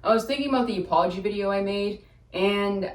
I was thinking about the apology video I made, and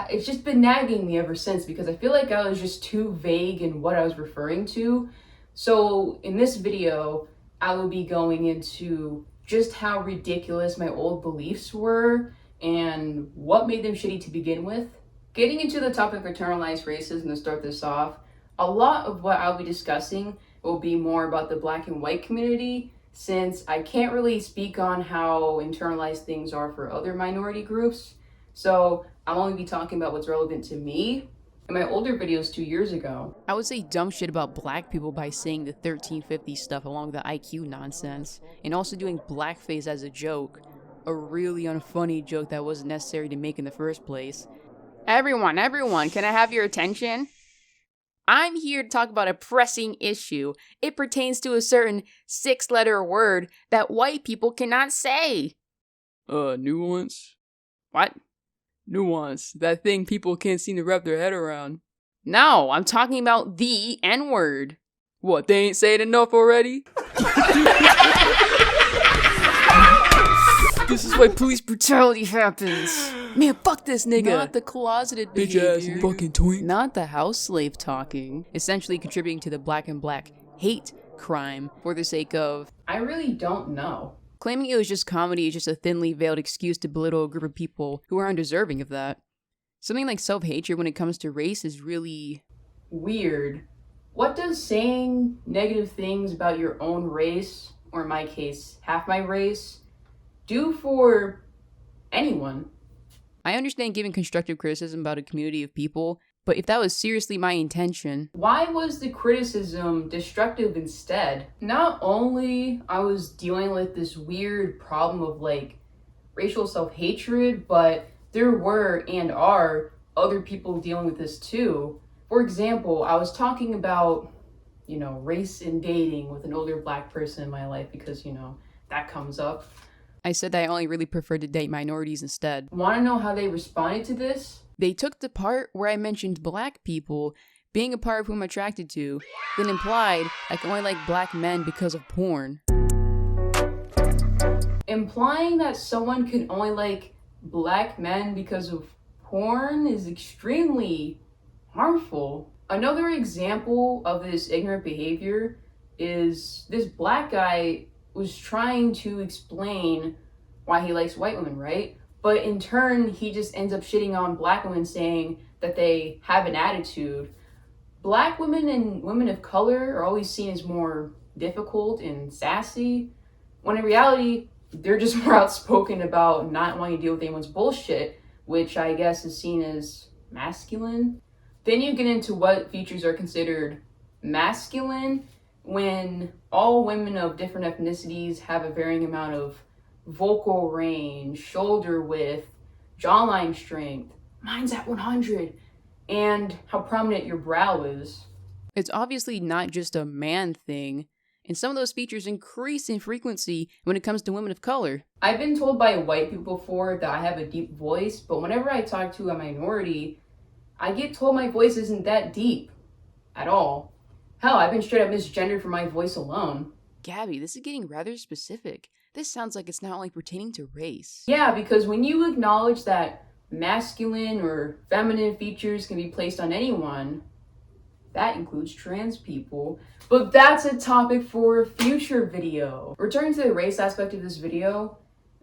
it's just been nagging me ever since because I feel like I was just too vague in what I was referring to. So in this video, I will be going into just how ridiculous my old beliefs were and what made them shitty to begin with. Getting into the topic of internalized racism to start this off, a lot of what I'll be discussing will be more about the Black and white community, since I can't really speak on how internalized things are for other minority groups. So I'll only be talking about what's relevant to me. In my older videos 2 years ago, I would say dumb shit about black people by saying the 1350 stuff along with the IQ nonsense, and also doing blackface as a joke, a really unfunny joke that wasn't necessary to make in the first place. Everyone, can I have your attention? I'm here to talk about a pressing issue. It pertains to a certain 6-letter word that white people cannot say. Nuance? What? Nuance. That thing people can't seem to wrap their head around. No, I'm talking about the N-word. What, they ain't saying enough already? This is why police brutality happens. Man, fuck this nigga. Not the closeted Bitch behavior. ass fucking twink. Not the house slave talking. Essentially contributing to the black and black hate crime for the sake of... I really don't know. Claiming it was just comedy is just a thinly veiled excuse to belittle a group of people who are undeserving of that. Something like self-hatred when it comes to race is really... weird. What does saying negative things about your own race, or in my case, half my race, do for anyone? I understand giving constructive criticism about a community of people, but if that was seriously my intention, why was the criticism destructive instead? Not only I was dealing with this weird problem of like racial self-hatred, but there were and are other people dealing with this too. For example, I was talking about, race and dating with an older black person in my life because, that comes up. I said that I only really prefer to date minorities instead. Want to know how they responded to this? They took the part where I mentioned black people being a part of who I'm attracted to, then implied I can only like black men because of porn. Implying that someone can only like black men because of porn is extremely harmful. Another example of this ignorant behavior is this black guy was trying to explain why he likes white women, right? But in turn, he just ends up shitting on black women, saying that they have an attitude. Black women and women of color are always seen as more difficult and sassy, when in reality, they're just more outspoken about not wanting to deal with anyone's bullshit, which I guess is seen as masculine. Then you get into what features are considered masculine, when all women of different ethnicities have a varying amount of vocal range, shoulder width, jawline strength, mine's at 100, and how prominent your brow is. It's obviously not just a man thing, and some of those features increase in frequency when it comes to women of color. I've been told by white people before that I have a deep voice, but whenever I talk to a minority, I get told my voice isn't that deep at all. Hell, I've been straight up misgendered for my voice alone. Gabby, this is getting rather specific. This sounds like it's not only pertaining to race. Yeah, because when you acknowledge that masculine or feminine features can be placed on anyone, that includes trans people. But that's a topic for a future video. Returning to the race aspect of this video,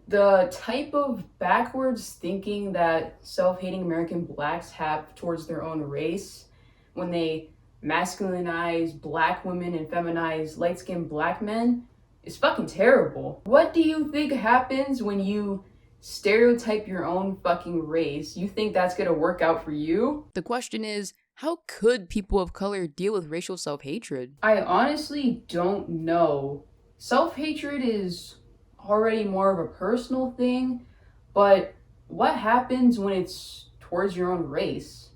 the type of backwards thinking that self-hating American blacks have towards their own race when they masculinize black women and feminize light-skinned black men is fucking terrible. What do you think happens when you stereotype your own fucking race? You think that's gonna work out for you? The question is, how could people of color deal with racial self-hatred? I honestly don't know. Self-hatred is already more of a personal thing, but what happens when it's towards your own race?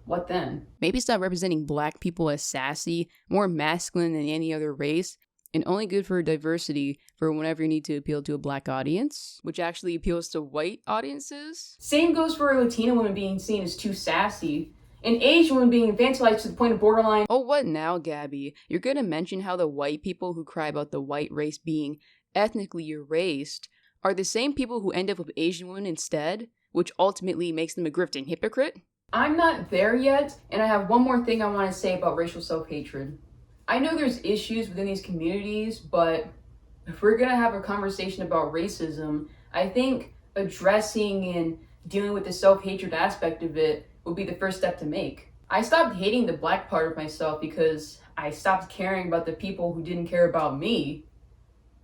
What then? Maybe stop representing black people as sassy, more masculine than any other race, and only good for diversity for whenever you need to appeal to a black audience, which actually appeals to white audiences. Same goes for a Latina woman being seen as too sassy, an Asian woman being infantilized to the point of borderline. Oh, what now, Gabby? You're gonna mention how the white people who cry about the white race being ethnically erased are the same people who end up with Asian women instead, which ultimately makes them a grifting hypocrite? I'm not there yet, and I have one more thing I want to say about racial self-hatred. I know there's issues within these communities, but if we're gonna have a conversation about racism, I think addressing and dealing with the self-hatred aspect of it would be the first step to make. I stopped hating the black part of myself because I stopped caring about the people who didn't care about me.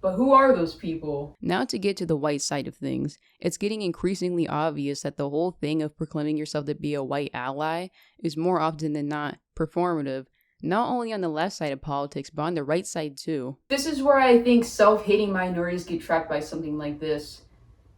But who are those people? Now to get to the white side of things, it's getting increasingly obvious that the whole thing of proclaiming yourself to be a white ally is more often than not performative, not only on the left side of politics, but on the right side too. This is where I think self-hating minorities get trapped by something like this.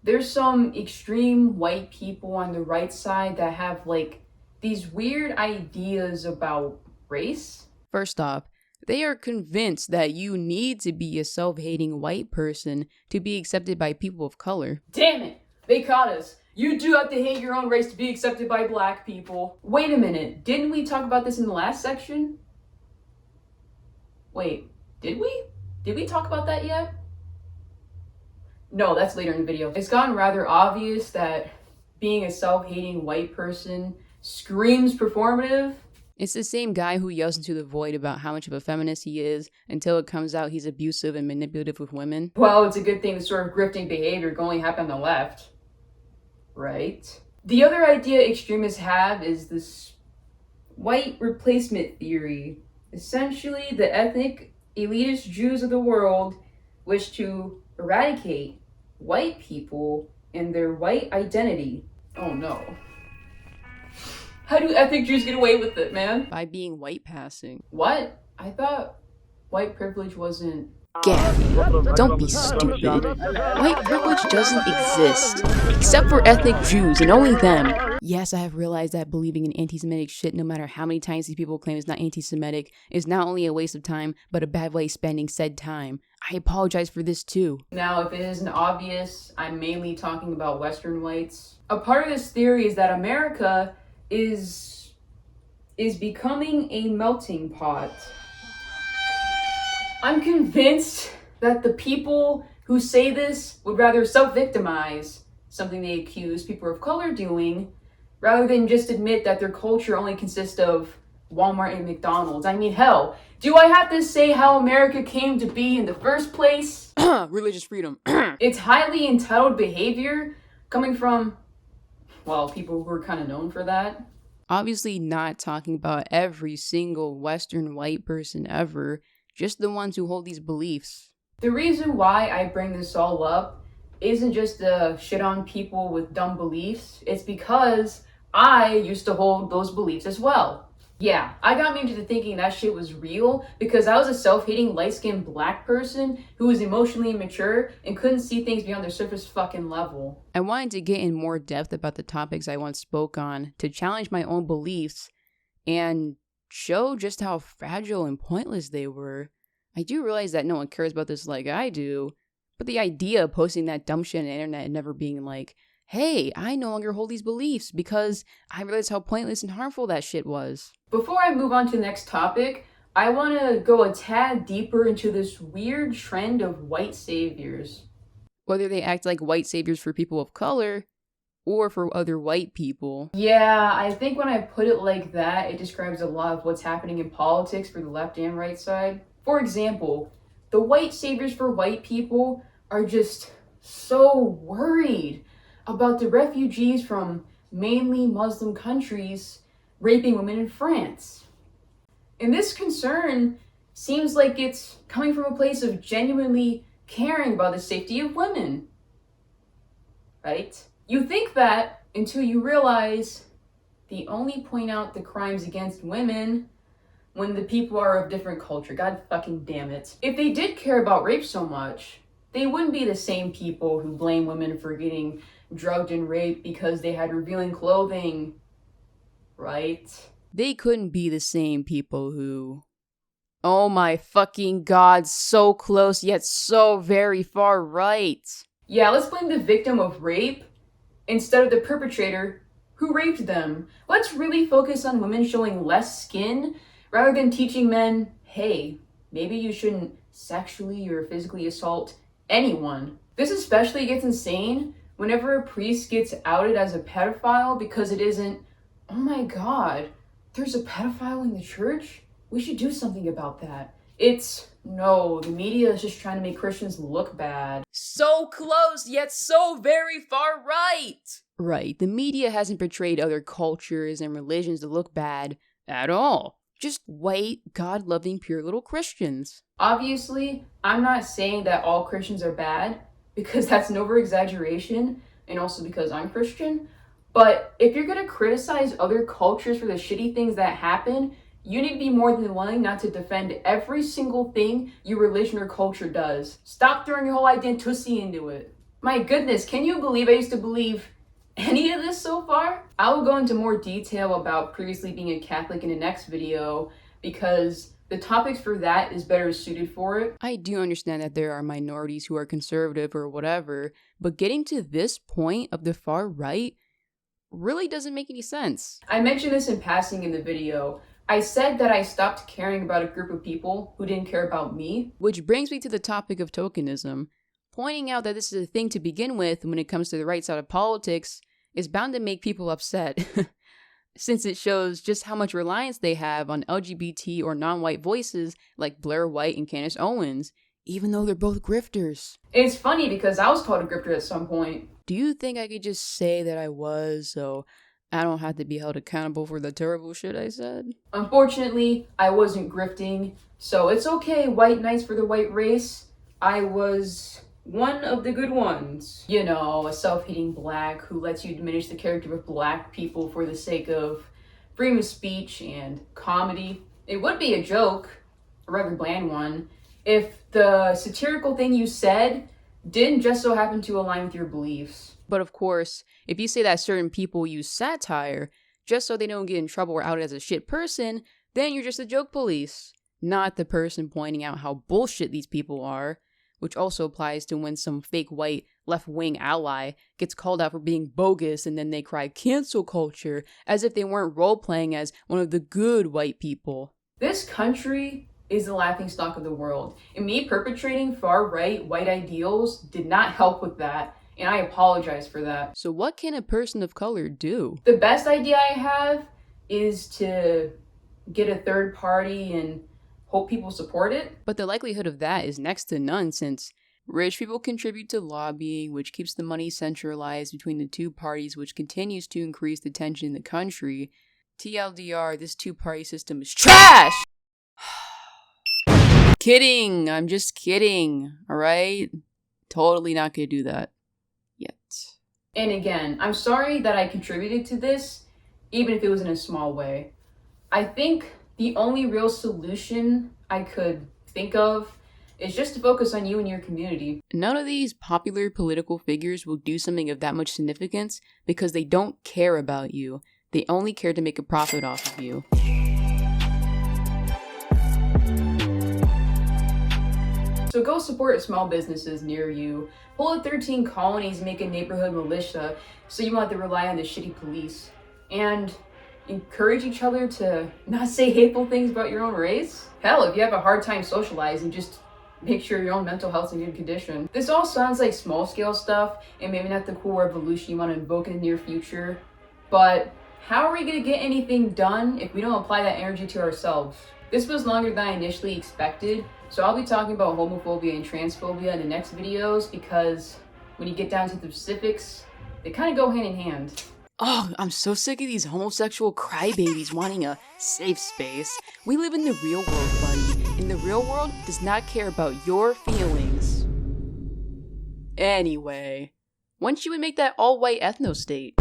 There's some extreme white people on the right side that have like these weird ideas about race. First off, they are convinced that you need to be a self-hating white person to be accepted by people of color. Damn it! They caught us. You do have to hate your own race to be accepted by black people. Wait a minute, didn't we talk about this in the last section? Wait, did we? Did we talk about that yet? No, that's later in the video. It's gotten rather obvious that being a self-hating white person screams performative. It's the same guy who yells into the void about how much of a feminist he is until it comes out he's abusive and manipulative with women. Well, it's a good thing this sort of grifting behavior can only happen on the left. Right? The other idea extremists have is this white replacement theory. Essentially, the ethnic elitist Jews of the world wish to eradicate white people and their white identity. Oh no. How do ethnic Jews get away with it, man? By being white passing. What? I thought white privilege wasn't... Gabby, don't be stupid. White privilege doesn't exist, except for ethnic Jews and only them. Yes, I have realized that believing in anti-Semitic shit, no matter how many times these people claim it's not anti-Semitic, is not only a waste of time, but a bad way of spending said time. I apologize for this too. Now, if it isn't obvious, I'm mainly talking about Western whites. A part of this theory is that America is becoming a melting pot. I'm convinced that the people who say this would rather self-victimize, something they accuse people of color doing, rather than just admit that their culture only consists of Walmart and McDonald's. I mean, hell, do I have to say how America came to be in the first place? Religious freedom. It's highly entitled behavior coming from, well, people who are kind of known for that. Obviously not talking about every single Western white person ever, just the ones who hold these beliefs. The reason why I bring this all up isn't just to shit on people with dumb beliefs. It's because I used to hold those beliefs as well. Yeah, I got me into thinking that shit was real because I was a self-hating light-skinned black person who was emotionally immature and couldn't see things beyond their surface fucking level. I wanted to get in more depth about the topics I once spoke on to challenge my own beliefs and show just how fragile and pointless they were. I do realize that no one cares about this like I do, but the idea of posting that dumb shit on the internet and never being like, hey, I no longer hold these beliefs because I realized how pointless and harmful that shit was. Before I move on to the next topic, I want to go a tad deeper into this weird trend of white saviors. Whether they act like white saviors for people of color or for other white people. Yeah, I think when I put it like that, it describes a lot of what's happening in politics for the left and right side. For example, the white saviors for white people are just so worried about the refugees from mainly Muslim countries raping women in France. And this concern seems like it's coming from a place of genuinely caring about the safety of women. Right? You think that until you realize they only point out the crimes against women when the people are of different culture. God fucking damn it. If they did care about rape so much, they wouldn't be the same people who blame women for getting drugged and raped because they had revealing clothing, right? They couldn't be the same people who... Oh my fucking god, so close yet so very far right. Yeah, let's blame the victim of rape instead of the perpetrator who raped them. Let's really focus on women showing less skin rather than teaching men, hey, maybe you shouldn't sexually or physically assault anyone. This especially gets insane whenever a priest gets outed as a pedophile because it isn't, oh my god, there's a pedophile in the church? We should do something about that. It's, no, the media is just trying to make Christians look bad. So close, yet so very far right! Right, the media hasn't portrayed other cultures and religions to look bad at all. Just white, God-loving, pure little Christians. Obviously, I'm not saying that all Christians are bad, because that's an over-exaggeration, and also because I'm Christian. But if you're gonna criticize other cultures for the shitty things that happen, you need to be more than willing not to defend every single thing your religion or culture does. Stop throwing your whole identity into it. My goodness, can you believe I used to believe any of this so far? I will go into more detail about previously being a Catholic in the next video because the topics for that is better suited for it. I do understand that there are minorities who are conservative or whatever, but getting to this point of the far right really doesn't make any sense. I mentioned this in passing in the video. I said that I stopped caring about a group of people who didn't care about me. Which brings me to the topic of tokenism. Pointing out that this is a thing to begin with when it comes to the right side of politics is bound to make people upset, since it shows just how much reliance they have on LGBT or non-white voices like Blair White and Candace Owens, even though they're both grifters. It's funny because I was called a grifter at some point. Do you think I could just say that I was, so I don't have to be held accountable for the terrible shit I said? Unfortunately, I wasn't grifting, so it's okay, white knights for the white race. I was one of the good ones. You know, a self-hating black who lets you diminish the character of black people for the sake of freedom of speech and comedy. It would be a joke, a rather bland one, if the satirical thing you said didn't just so happen to align with your beliefs. But of course, if you say that certain people use satire just so they don't get in trouble or outed as a shit person, then you're just a joke police, not the person pointing out how bullshit these people are, which also applies to when some fake white left-wing ally gets called out for being bogus and then they cry cancel culture as if they weren't role-playing as one of the good white people. This country is the laughingstock of the world, and me perpetrating far-right white ideals did not help with that, and I apologize for that. So what can a person of color do? The best idea I have is to get a third party and hope people support it. But the likelihood of that is next to none since rich people contribute to lobbying, which keeps the money centralized between the two parties, which continues to increase the tension in the country. TLDR, this two-party system is trash! Kidding! I'm just kidding, alright? Totally not gonna do that. Yet. And again, I'm sorry that I contributed to this, even if it was in a small way. I think the only real solution I could think of is just to focus on you and your community. None of these popular political figures will do something of that much significance because they don't care about you. They only care to make a profit off of you. So go support small businesses near you. Pull up 13 colonies, make a neighborhood militia so you won't have to rely on the shitty police. And encourage each other to not say hateful things about your own race. Hell, if you have a hard time socializing, just make sure your own mental health's in good condition. This all sounds like small scale stuff and maybe not the cool revolution you want to invoke in the near future, but how are we going to get anything done if we don't apply that energy to ourselves? This was longer than I initially expected, so I'll be talking about homophobia and transphobia in the next videos because when you get down to the specifics, they kind of go hand in hand. Oh, I'm so sick of these homosexual crybabies wanting a safe space. We live in the real world, buddy, and the real world does not care about your feelings. Anyway, when should we make that all-white ethno-state?